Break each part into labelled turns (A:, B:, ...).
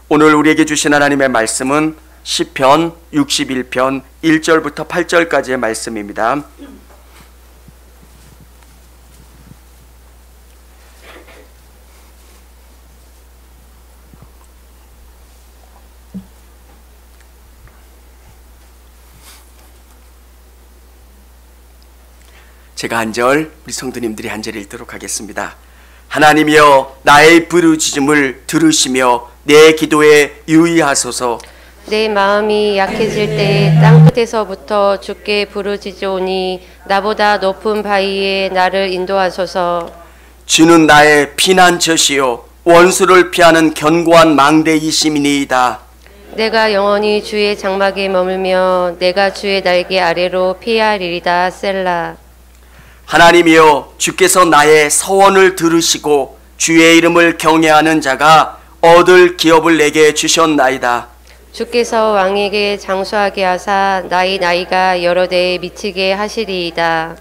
A: 오늘 우리에게 주신 하나님의 말씀은 시편 61편 1절부터 8절까지의 말씀입니다. 제가 한 절, 우리 성도님들이 한 절 읽도록 하겠습니다. 하나님이여 나의 부르짖음을 들으시며 내 기도에 유의하소서.
B: 내 마음이 약해질 때 땅끝에서부터 주께 부르짖으오니 나보다 높은 바위에 나를 인도하소서.
A: 주는 나의 피난처시요 원수를 피하는 견고한 망대이심이니이다.
B: 내가 영원히 주의 장막에 머물며 내가 주의 날개 아래로 피하리이다. 셀라.
A: 하나님이여 주께서 나의 서원을 들으시고 주의 이름을 경외하는 자가 얻을 기업을 내게 주셨나이다.
B: 주께서 왕에게 장수하게 하사 나의 나이가 여러 대에 미치게 하시리이다.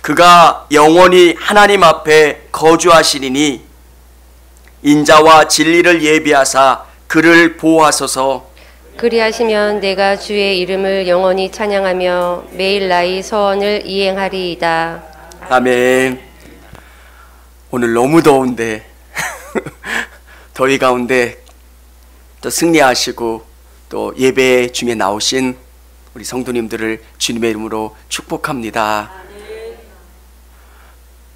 A: 그가 영원히 하나님 앞에 거주하시리니 인자와 진리를 예비하사 그를 보호하소서.
B: 그리하시면 내가 주의 이름을 영원히 찬양하며 매일 나의 서원을 이행하리이다.
A: 아멘. 오늘 너무 더운데 더위 가운데 또 승리하시고 또 예배 중에 나오신 우리 성도님들을 주님의 이름으로 축복합니다.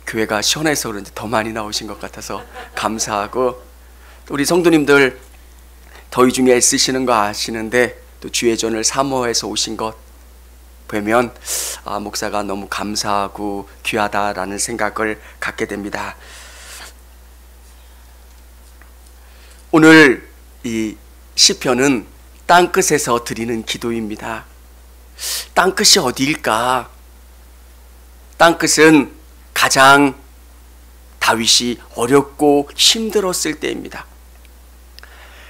A: 교회가 시원해서 그런지 더 많이 나오신 것 같아서 감사하고, 또 우리 성도님들 더위 중에 애쓰시는 거 아시는데 또 주의 전을 사모해서 오신 것 보면 목사가 너무 감사하고 귀하다라는 생각을 갖게 됩니다. 오늘 이 시편은 땅끝에서 드리는 기도입니다. 땅끝이 어디일까? 땅끝은 가장 다윗이 어렵고 힘들었을 때입니다.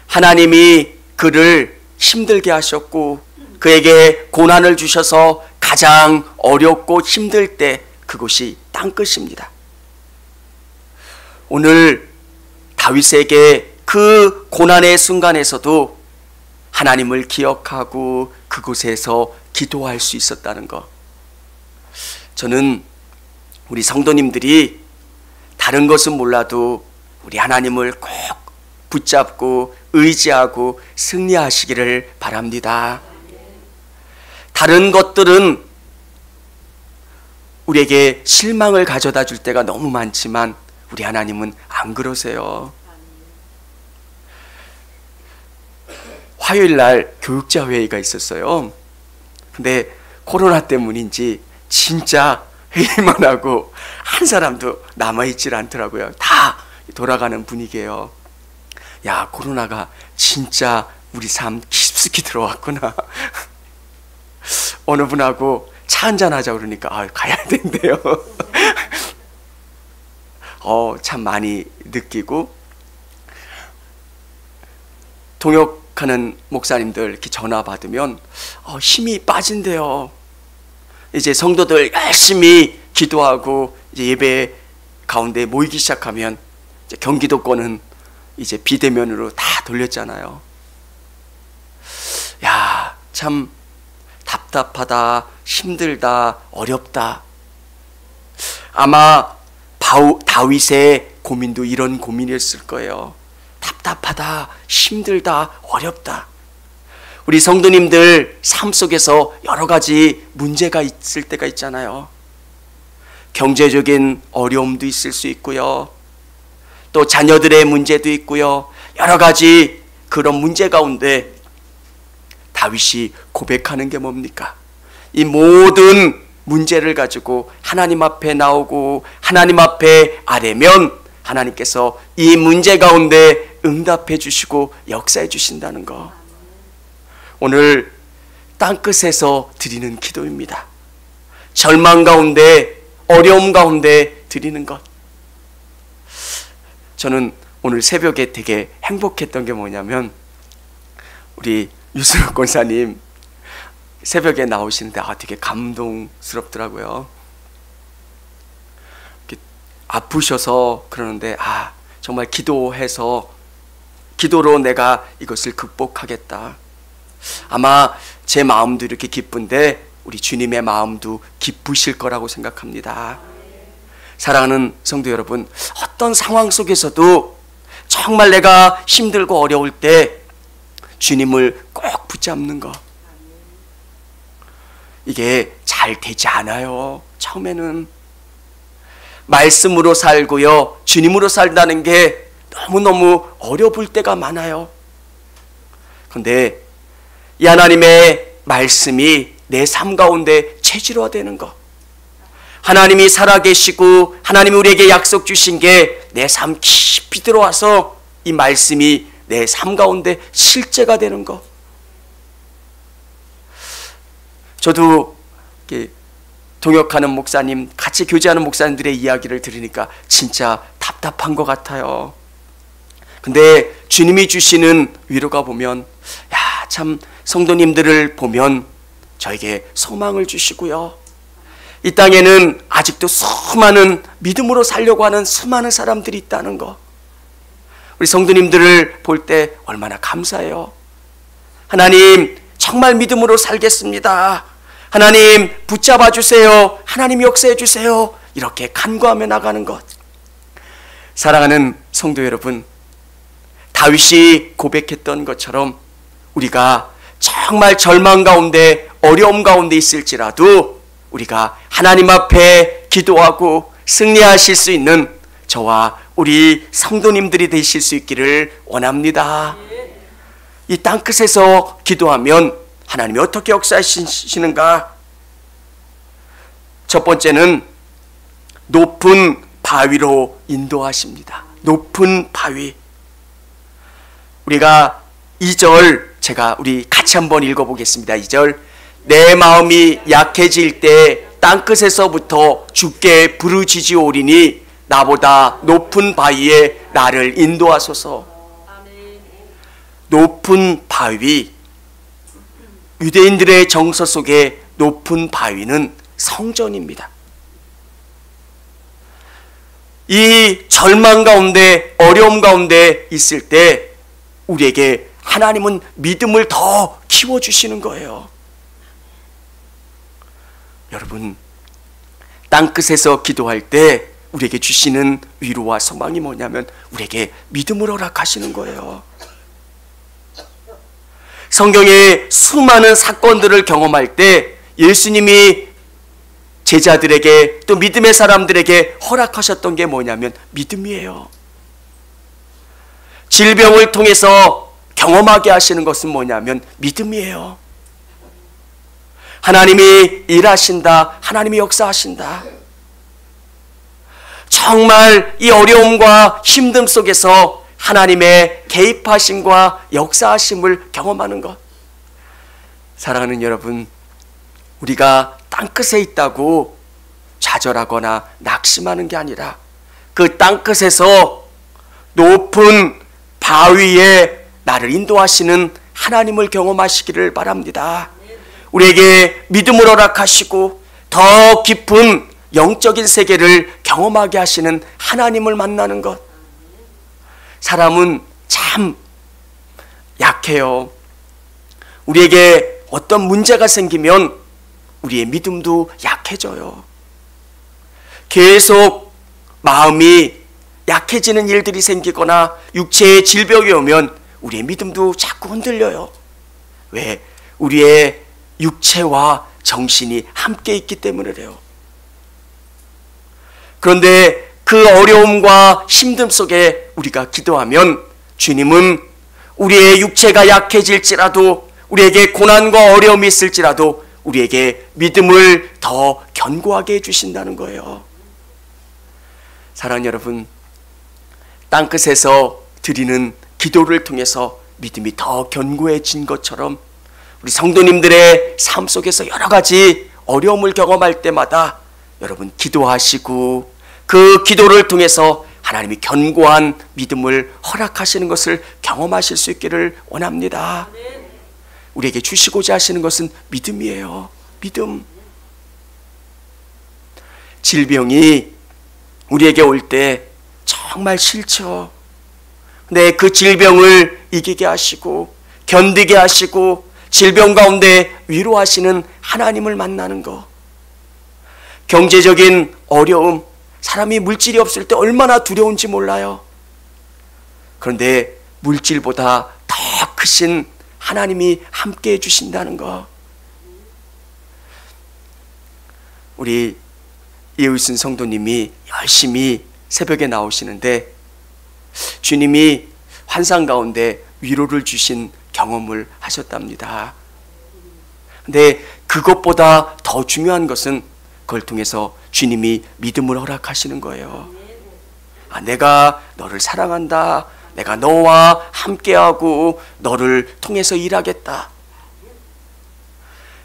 A: 하나님이 그를 힘들게 하셨고 그에게 고난을 주셔서 가장 어렵고 힘들 때 그곳이 땅끝입니다. 오늘 다윗에게 그 고난의 순간에서도 하나님을 기억하고 그곳에서 기도할 수 있었다는 것, 저는 우리 성도님들이 다른 것은 몰라도 우리 하나님을 꼭 붙잡고 의지하고 승리하시기를 바랍니다. 다른 것들은 우리에게 실망을 가져다 줄 때가 너무 많지만 우리 하나님은 안 그러세요. 화요일 날 교육자 회의가 있었어요. 근데 코로나 때문인지 진짜 회의만 하고 한 사람도 남아있질 않더라고요. 다 돌아가는 분위기예요. 야, 코로나가 진짜 우리 삶 깊숙이 들어왔구나. 어느 분하고 차 한잔 하자 그러니까 가야 된대요. 참 많이 느끼고, 동역하는 목사님들 이렇게 전화 받으면 힘이 빠진대요. 이제 성도들 열심히 기도하고 이제 예배 가운데 모이기 시작하면 이제 경기도권은 이제 비대면으로 다 돌렸잖아요. 야, 참 답답하다, 힘들다, 어렵다. 아마 다윗의 고민도 이런 고민이었을 거예요. 답답하다, 힘들다, 어렵다. 우리 성도님들 삶 속에서 여러 가지 문제가 있을 때가 있잖아요. 경제적인 어려움도 있을 수 있고요. 또 자녀들의 문제도 있고요. 여러 가지 그런 문제 가운데 다윗이 고백하는 게 뭡니까? 이 모든 문제를 가지고 하나님 앞에 나오고 하나님 앞에 아뢰면 하나님께서 이 문제 가운데 응답해 주시고 역사해 주신다는 거. 오늘 땅끝에서 드리는 기도입니다. 절망 가운데, 어려움 가운데 드리는 것. 저는 오늘 새벽에 되게 행복했던 게 뭐냐면, 우리 유승욱 권사님 새벽에 나오시는데 되게 감동스럽더라고요. 아프셔서 그러는데 정말 기도해서 기도로 내가 이것을 극복하겠다. 아마 제 마음도 이렇게 기쁜데 우리 주님의 마음도 기쁘실 거라고 생각합니다. 사랑하는 성도 여러분, 어떤 상황 속에서도 정말 내가 힘들고 어려울 때 주님을 꼭 붙잡는 거, 이게 잘 되지 않아요. 처음에는 말씀으로 살고요, 주님으로 살다는 게 너무너무 어려울 때가 많아요. 그런데 이 하나님의 말씀이 내 삶 가운데 체질화되는 것, 하나님이 살아계시고 하나님이 우리에게 약속 주신 게 내 삶 깊이 들어와서 이 말씀이 내 삶 가운데 실제가 되는 것. 저도 동역하는 목사님, 같이 교제하는 목사님들의 이야기를 들으니까 진짜 답답한 것 같아요. 근데 주님이 주시는 위로가 보면, 야, 참 성도님들을 보면 저에게 소망을 주시고요, 이 땅에는 아직도 수많은 믿음으로 살려고 하는 수많은 사람들이 있다는 거, 우리 성도님들을 볼 때 얼마나 감사해요. 하나님, 정말 믿음으로 살겠습니다. 하나님, 붙잡아 주세요. 하나님, 역사해 주세요. 이렇게 간구하며 나가는 것. 사랑하는 성도 여러분, 다윗이 고백했던 것처럼 우리가 정말 절망 가운데, 어려움 가운데 있을지라도 우리가 하나님 앞에 기도하고 승리하실 수 있는 저와 우리 성도님들이 되실 수 있기를 원합니다. 이 땅끝에서 기도하면 하나님이 어떻게 역사하시는가? 첫 번째는 높은 바위로 인도하십니다. 높은 바위. 우리가 2절 우리 같이 한번 읽어보겠습니다. 2절. 내 마음이 약해질 때 땅끝에서부터 주께 부르짖으오리니 나보다 높은 바위에 나를 인도하소서. 높은 바위, 유대인들의 정서 속에 높은 바위는 성전입니다. 이 절망 가운데, 어려움 가운데 있을 때 우리에게 하나님은 믿음을 더 키워주시는 거예요. 여러분, 땅끝에서 기도할 때 우리에게 주시는 위로와 소망이 뭐냐면 우리에게 믿음을 허락하시는 거예요. 성경의 수많은 사건들을 경험할 때 예수님이 제자들에게, 또 믿음의 사람들에게 허락하셨던 게 뭐냐면 믿음이에요. 질병을 통해서 경험하게 하시는 것은 뭐냐면 믿음이에요. 하나님이 일하신다, 하나님이 역사하신다. 정말 이 어려움과 힘듦 속에서 하나님의 개입하심과 역사하심을 경험하는 것. 사랑하는 여러분, 우리가 땅끝에 있다고 좌절하거나 낙심하는 게 아니라 그 땅끝에서 높은 바위에 나를 인도하시는 하나님을 경험하시기를 바랍니다. 우리에게 믿음을 허락하시고 더 깊은 영적인 세계를 경험하게 하시는 하나님을 만나는 것. 사람은 참 약해요. 우리에게 어떤 문제가 생기면 우리의 믿음도 약해져요. 계속 마음이 약해지는 일들이 생기거나 육체의 질병이 오면 우리의 믿음도 자꾸 흔들려요. 왜? 우리의 육체와 정신이 함께 있기 때문에 그래요. 그런데 그 어려움과 힘듦 속에 우리가 기도하면 주님은 우리의 육체가 약해질지라도, 우리에게 고난과 어려움이 있을지라도 우리에게 믿음을 더 견고하게 해주신다는 거예요. 사랑하는 여러분, 땅끝에서 드리는 기도를 통해서 믿음이 더 견고해진 것처럼 우리 성도님들의 삶 속에서 여러 가지 어려움을 경험할 때마다 여러분 기도하시고 그 기도를 통해서 하나님이 견고한 믿음을 허락하시는 것을 경험하실 수 있기를 원합니다. 우리에게 주시고자 하시는 것은 믿음이에요. 믿음. 질병이 우리에게 올 때 정말 싫죠. 내 그 질병을 이기게 하시고 견디게 하시고 질병 가운데 위로하시는 하나님을 만나는 것. 경제적인 어려움, 사람이 물질이 없을 때 얼마나 두려운지 몰라요. 그런데 물질보다 더 크신 하나님이 함께 해주신다는 것. 우리 이웃은 성도님이 열심히 새벽에 나오시는데 주님이 환상 가운데 위로를 주신 경험을 하셨답니다. 근데 그것보다 더 중요한 것은 그걸 통해서 주님이 믿음을 허락하시는 거예요. 내가 너를 사랑한다. 내가 너와 함께하고 너를 통해서 일하겠다.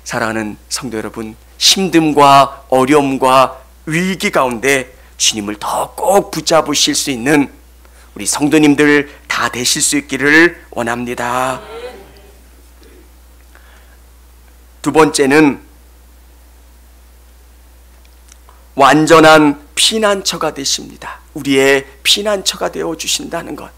A: 사랑하는 성도 여러분, 힘듦과 어려움과 위기 가운데 주님을 더 꼭 붙잡으실 수 있는 우리 성도님들 다 되실 수 있기를 원합니다. 두 번째는 완전한 피난처가 되십니다. 우리의 피난처가 되어 주신다는 것.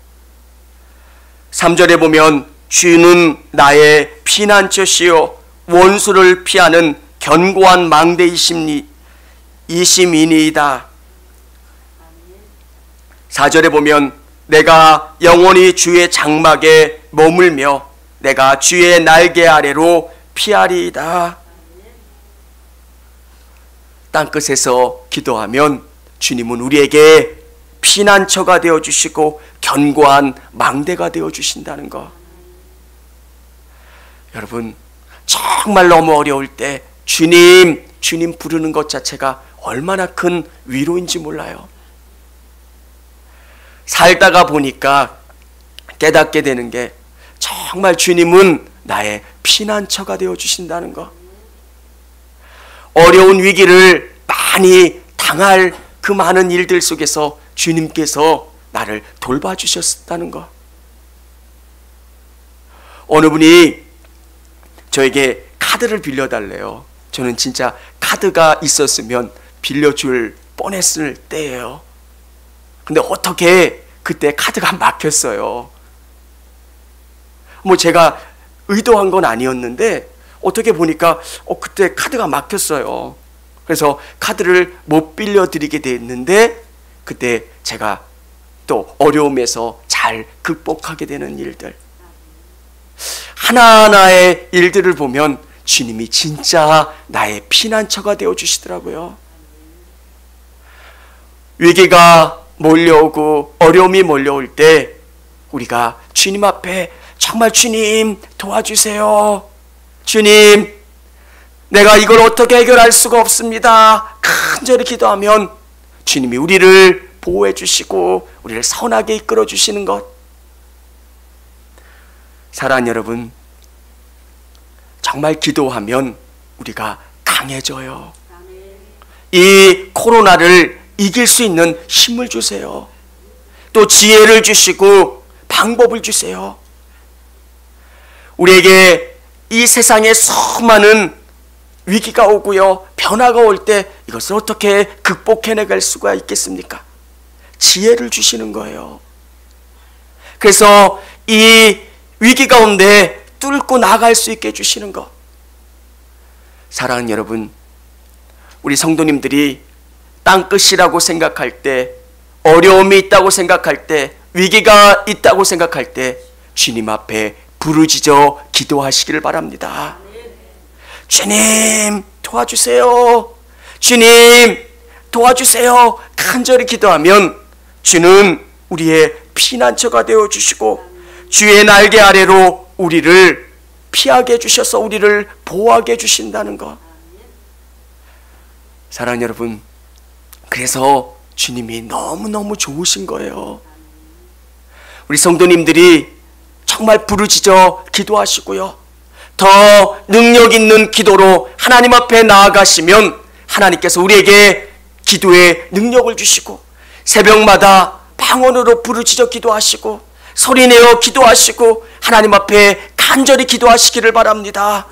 A: 3절에 보면 주는 나의 피난처시요 원수를 피하는 견고한 망대이심이니이다. 4절에 보면 내가 영원히 주의 장막에 머물며 내가 주의 날개 아래로 피하리이다. 땅끝에서 기도하면 주님은 우리에게 피난처가 되어주시고 견고한 망대가 되어주신다는 것. 여러분, 정말 너무 어려울 때 주님 부르는 것 자체가 얼마나 큰 위로인지 몰라요. 살다가 보니까 깨닫게 되는 게 정말 주님은 나의 피난처가 되어주신다는 것. 어려운 위기를 많이 당할 그 많은 일들 속에서 주님께서 나를 돌봐주셨다는 것. 어느 분이 저에게 카드를 빌려달래요. 저는 진짜 카드가 있었으면 빌려줄 뻔했을 때예요. 근데 어떻게 그때 카드가 막혔어요. 제가 의도한 건 아니었는데 어떻게 보니까 그때 카드가 막혔어요. 그래서 카드를 못 빌려드리게 됐는데 그때 제가 또 어려움에서 잘 극복하게 되는 일들, 하나하나의 일들을 보면 주님이 진짜 나의 피난처가 되어주시더라고요. 위기가 몰려오고 어려움이 몰려올 때 우리가 주님 앞에 정말 주님 도와주세요. 주님, 내가 이걸 어떻게 해결할 수가 없습니다. 간절히 기도하면 주님이 우리를 보호해 주시고 우리를 선하게 이끌어 주시는 것. 사랑하는 여러분, 정말 기도하면 우리가 강해져요. 이 코로나를 이길 수 있는 힘을 주세요. 또 지혜를 주시고 방법을 주세요. 우리에게 이 세상에 수많은 위기가 오고요, 변화가 올 때 이것을 어떻게 극복해내갈 수가 있겠습니까? 지혜를 주시는 거예요. 그래서 이 위기 가운데 뚫고 나갈 수 있게 해주시는 것. 사랑하는 여러분, 우리 성도님들이 땅끝이라고 생각할 때, 어려움이 있다고 생각할 때, 위기가 있다고 생각할 때 주님 앞에 부르짖어 기도하시기를 바랍니다. 주님 도와주세요. 주님 도와주세요. 간절히 기도하면 주는 우리의 피난처가 되어주시고 주의 날개 아래로 우리를 피하게 해주셔서 우리를 보호하게 해주신다는 것. 사랑하는 여러분, 그래서 주님이 너무너무 좋으신 거예요. 우리 성도님들이 정말 부르짖어 기도하시고요, 더 능력 있는 기도로 하나님 앞에 나아가시면 하나님께서 우리에게 기도의 능력을 주시고 새벽마다 방언으로 부르짖어 기도하시고 소리내어 기도하시고 하나님 앞에 간절히 기도하시기를 바랍니다.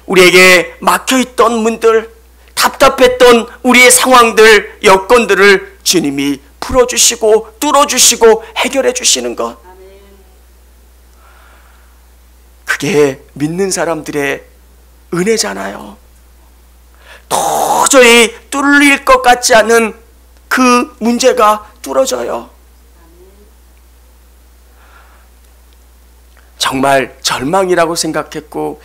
A: 우리에게 막혀있던 문들, 답답했던 우리의 상황들, 여건들을 주님이 풀어주시고 뚫어주시고 해결해 주시는 것. 그게 믿는 사람들의 은혜잖아요. 도저히 뚫릴 것 같지 않은 그 문제가 뚫어져요. 정말 절망이라고 생각했고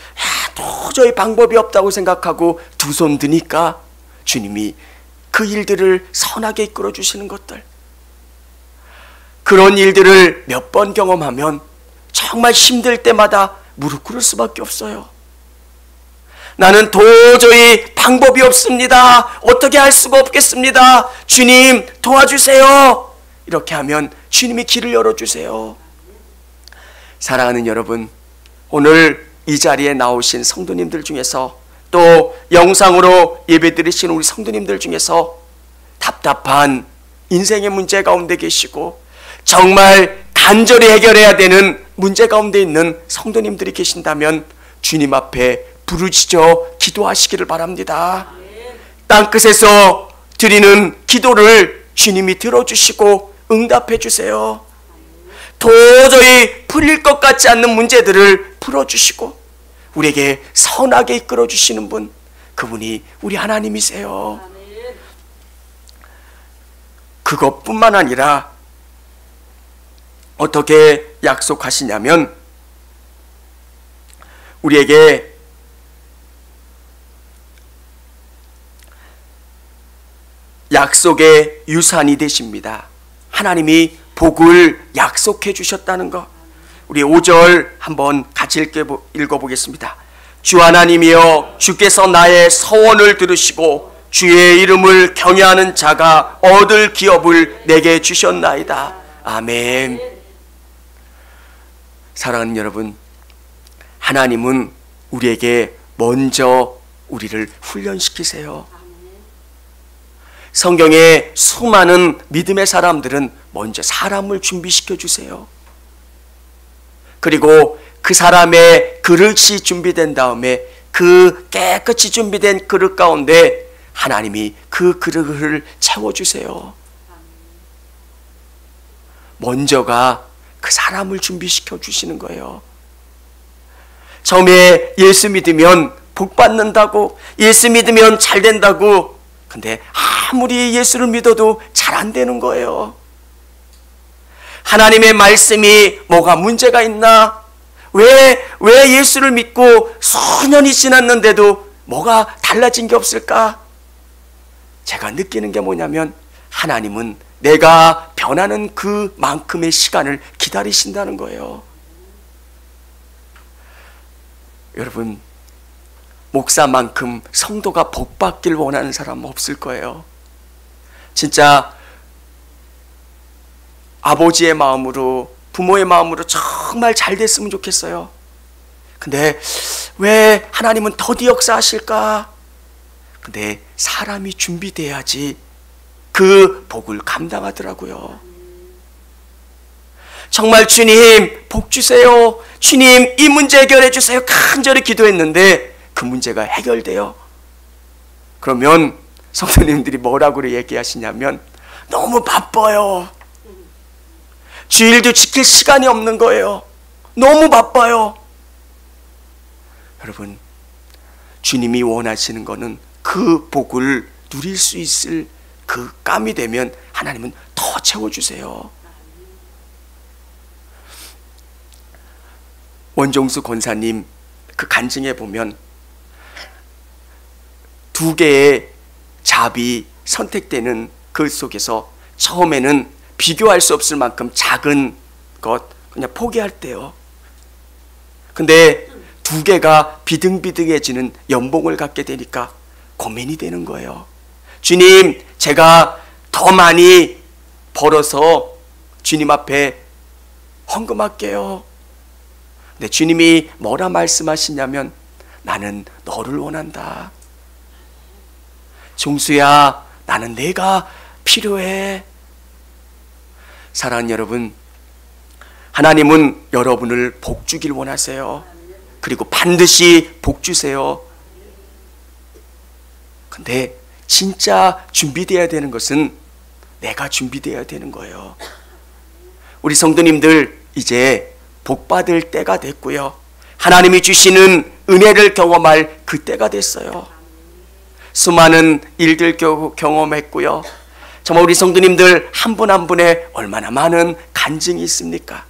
A: 도저히 방법이 없다고 생각하고 두 손 드니까 주님이 그 일들을 선하게 이끌어 주시는 것들, 그런 일들을 몇 번 경험하면 정말 힘들 때마다 무릎 꿇을 수밖에 없어요. 나는 도저히 방법이 없습니다. 어떻게 할 수가 없겠습니다. 주님 도와주세요. 이렇게 하면 주님이 길을 열어주세요. 사랑하는 여러분, 오늘 이 자리에 나오신 성도님들 중에서 또 영상으로 예배드리신 우리 성도님들 중에서 답답한 인생의 문제 가운데 계시고 정말 간절히 해결해야 되는 문제 가운데 있는 성도님들이 계신다면 주님 앞에 부르짖어 기도하시기를 바랍니다. 땅끝에서 드리는 기도를 주님이 들어주시고 응답해 주세요. 도저히 풀릴 것 같지 않는 문제들을 풀어주시고 우리에게 선하게 이끌어 주시는 분, 그분이 우리 하나님이세요. 그것뿐만 아니라 어떻게 약속하시냐면 우리에게 약속의 유산이 되십니다. 하나님이 복을 약속해 주셨다는 것, 우리 5절 한번 같이 읽어보겠습니다. 주 하나님이여, 주께서 나의 서원을 들으시고 주의 이름을 경외하는 자가 얻을 기업을 내게 주셨나이다. 아멘. 사랑하는 여러분, 하나님은 우리에게 먼저 우리를 훈련시키세요. 성경에 수많은 믿음의 사람들은 먼저 사람을 준비시켜 주세요. 그리고 그 사람의 그릇이 준비된 다음에 그 깨끗이 준비된 그릇 가운데 하나님이 그 그릇을 채워주세요. 먼저가 그 사람을 준비시켜 주시는 거예요. 처음에 예수 믿으면 복 받는다고, 예수 믿으면 잘 된다고, 근데 아무리 예수를 믿어도 잘 안 되는 거예요. 하나님의 말씀이 뭐가 문제가 있나? 왜 예수를 믿고 수년이 지났는데도 뭐가 달라진 게 없을까? 제가 느끼는 게 뭐냐면 하나님은 내가 변하는 그만큼의 시간을 기다리신다는 거예요. 여러분, 목사만큼 성도가 복받길 원하는 사람 없을 거예요. 진짜 아버지의 마음으로, 부모의 마음으로 정말 잘 됐으면 좋겠어요. 근데 왜 하나님은 더디 역사하실까? 근데 사람이 준비돼야지 그 복을 감당하더라고요. 정말 주님 복 주세요, 주님 이 문제 해결해 주세요 간절히 기도했는데 그 문제가 해결돼요. 그러면 성도님들이 뭐라고 얘기하시냐면 너무 바빠요. 주일도 지킬 시간이 없는 거예요. 너무 바빠요. 여러분, 주님이 원하시는 거는 그 복을 누릴 수 있을 그 깜이 되면 하나님은 더 채워주세요. 원종수 권사님 그 간증에 보면 2개의 잡이 선택되는 그 속에서 처음에는 비교할 수 없을 만큼 작은 것 그냥 포기할 때요. 근데 2개가 비등비등해지는 연봉을 갖게 되니까 고민이 되는 거예요. 주님, 제가 더 많이 벌어서 주님 앞에 헌금할게요. 근데 주님이 뭐라 말씀하시냐면 나는 너를 원한다. 종수야, 나는 내가 필요해. 사랑하는 여러분, 하나님은 여러분을 복 주길 원하세요. 그리고 반드시 복 주세요. 근데 진짜 준비되어야 되는 것은 내가 준비되어야 되는 거예요. 우리 성도님들 이제 복 받을 때가 됐고요. 하나님이 주시는 은혜를 경험할 그때가 됐어요. 수많은 일들 경험했고요. 정말 우리 성도님들 한 분 한 분에 얼마나 많은 간증이 있습니까?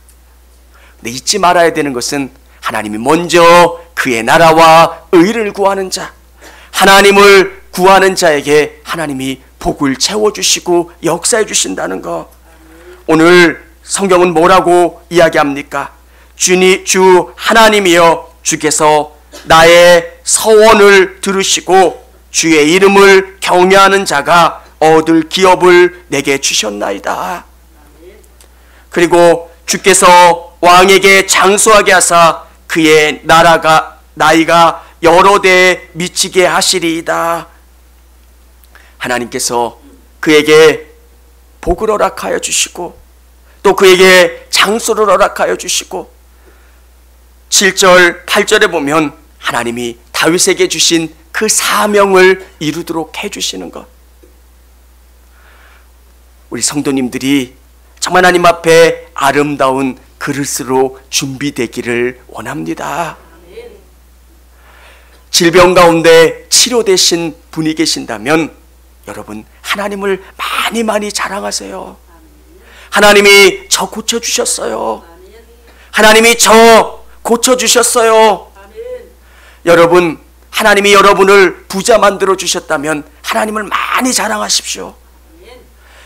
A: 근데 잊지 말아야 되는 것은 하나님이 먼저 그의 나라와 의를 구하는 자, 하나님을 구하는 자에게 하나님이 복을 채워주시고 역사해 주신다는 것. 오늘 성경은 뭐라고 이야기합니까? 주 하나님이여, 주께서 나의 서원을 들으시고 주의 이름을 경외하는 자가 얻을 기업을 내게 주셨나이다. 그리고 주께서 왕에게 장수하게 하사 그의 나이가 여러 대에 미치게 하시리이다. 하나님께서 그에게 복을 허락하여 주시고 또 그에게 장수를 허락하여 주시고 7절 8절에 보면 하나님이 다윗에게 주신 그 사명을 이루도록 해주시는 것. 우리 성도님들이 정말 하나님 앞에 아름다운 그릇으로 준비되기를 원합니다. 질병 가운데 치료되신 분이 계신다면 여러분 하나님을 많이 자랑하세요. 하나님이 저 고쳐주셨어요. 하나님이 저 고쳐주셨어요. 여러분 하나님이 여러분을 부자 만들어 주셨다면 하나님을 많이 자랑하십시오.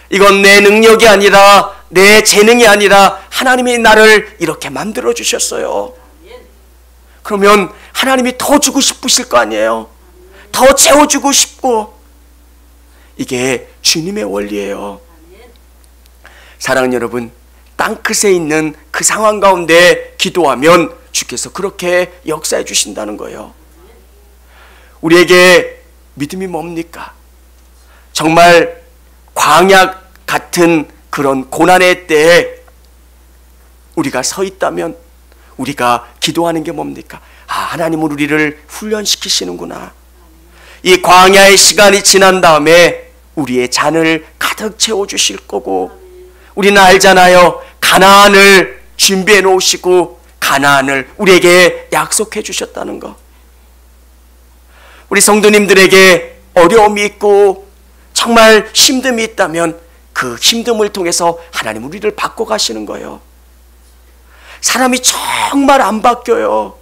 A: 이건 내 능력이 아니라 내 재능이 아니라 하나님이 나를 이렇게 만들어 주셨어요. 그러면 하나님이 더 주고 싶으실 거 아니에요. 더 채워주고 싶고. 이게 주님의 원리예요. 사랑하는 여러분, 땅끝에 있는 그 상황 가운데 기도하면 주께서 그렇게 역사해 주신다는 거예요. 우리에게 믿음이 뭡니까? 정말 광야 같은 그런 고난의 때에 우리가 서 있다면 우리가 기도하는 게 뭡니까? 하나님은 우리를 훈련시키시는구나. 이 광야의 시간이 지난 다음에 우리의 잔을 가득 채워주실 거고, 우리는 알잖아요. 가나안을 준비해 놓으시고 가나안을 우리에게 약속해 주셨다는 거. 우리 성도님들에게 어려움이 있고 정말 힘듦이 있다면 그 힘듦을 통해서 하나님 우리를 바꿔가시는 거예요. 사람이 정말 안 바뀌어요.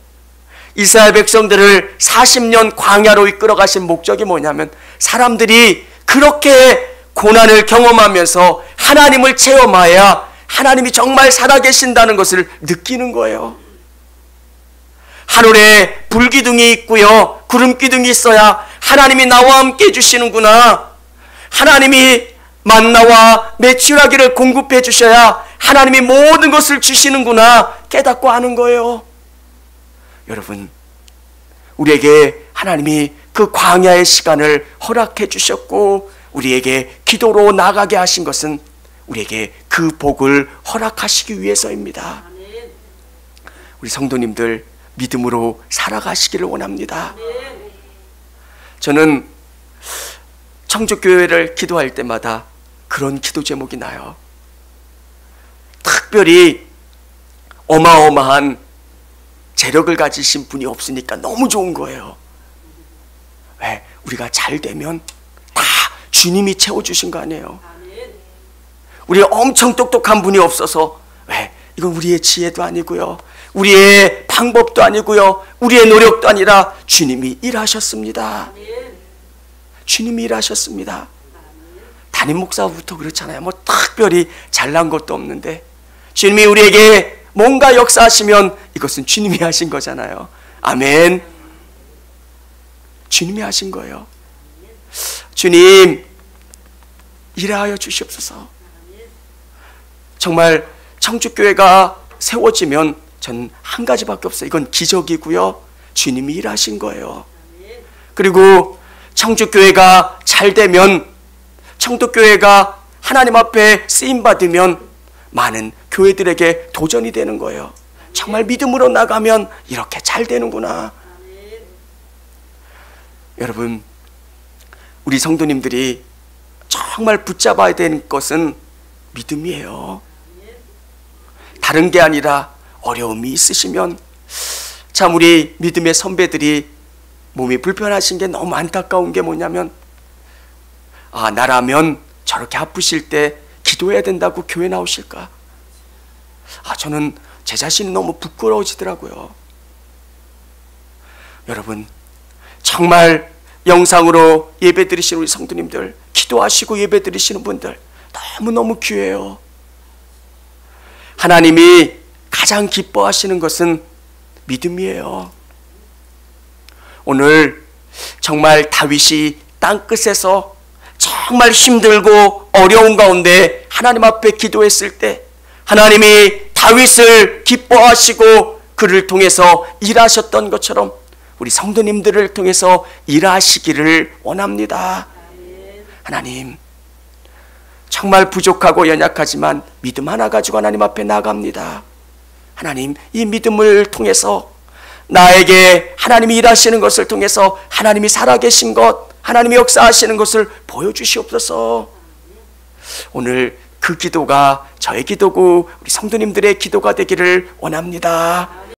A: 이스라엘 백성들을 40년 광야로 이끌어 가신 목적이 뭐냐면 사람들이 그렇게 고난을 경험하면서 하나님을 체험해야 하나님이 정말 살아계신다는 것을 느끼는 거예요. 하늘에 불기둥이 있고요, 구름기둥이 있어야 하나님이 나와 함께 해주시는구나. 하나님이 만나와 메추라기를 공급해 주셔야 하나님이 모든 것을 주시는구나 깨닫고 아는 거예요. 여러분, 우리에게 하나님이 그 광야의 시간을 허락해 주셨고 우리에게 기도로 나가게 하신 것은 우리에게 그 복을 허락하시기 위해서입니다. 우리 성도님들 믿음으로 살아가시기를 원합니다. 저는 청주교회를 기도할 때마다 그런 기도 제목이 나요. 특별히 어마어마한 재력을 가지신 분이 없으니까 너무 좋은 거예요. 왜? 우리가 잘 되면 다 주님이 채워주신 거 아니에요. 우리 엄청 똑똑한 분이 없어서, 왜? 이건 우리의 지혜도 아니고요, 우리의 방법도 아니고요, 우리의 노력도 아니라 주님이 일하셨습니다. 주님이 일하셨습니다. 담임 목사부터 그렇잖아요. 뭐 특별히 잘난 것도 없는데 주님이 우리에게 뭔가 역사하시면 이것은 주님이 하신 거잖아요. 아멘. 주님이 하신 거예요. 주님 일하여 주시옵소서. 정말 청주교회가 세워지면 전 한 가지밖에 없어요. 이건 기적이고요, 주님이 일하신 거예요. 그리고 청주교회가 잘 되면, 청도교회가 하나님 앞에 쓰임받으면 많은 교회들에게 도전이 되는 거예요. 정말 믿음으로 나가면 이렇게 잘 되는구나. 여러분, 우리 성도님들이 정말 붙잡아야 되는 것은 믿음이에요. 다른 게 아니라 어려움이 있으시면 참 우리 믿음의 선배들이 몸이 불편하신 게 너무 안타까운 게 뭐냐면, 나라면 저렇게 아프실 때 기도해야 된다고 교회 나오실까? 저는 제 자신이 너무 부끄러워지더라고요. 여러분, 정말 영상으로 예배 드리시는 우리 성도님들, 기도하시고 예배 드리시는 분들 너무너무 귀해요. 하나님이 가장 기뻐하시는 것은 믿음이에요. 오늘 정말 다윗이 땅끝에서 정말 힘들고 어려운 가운데 하나님 앞에 기도했을 때 하나님이 다윗을 기뻐하시고 그를 통해서 일하셨던 것처럼 우리 성도님들을 통해서 일하시기를 원합니다. 하나님, 정말 부족하고 연약하지만 믿음 하나 가지고 하나님 앞에 나갑니다. 하나님, 이 믿음을 통해서 나에게 하나님이 일하시는 것을 통해서 하나님이 살아계신 것, 하나님이 역사하시는 것을 보여주시옵소서. 오늘 그 기도가 저의 기도고 우리 성도님들의 기도가 되기를 원합니다.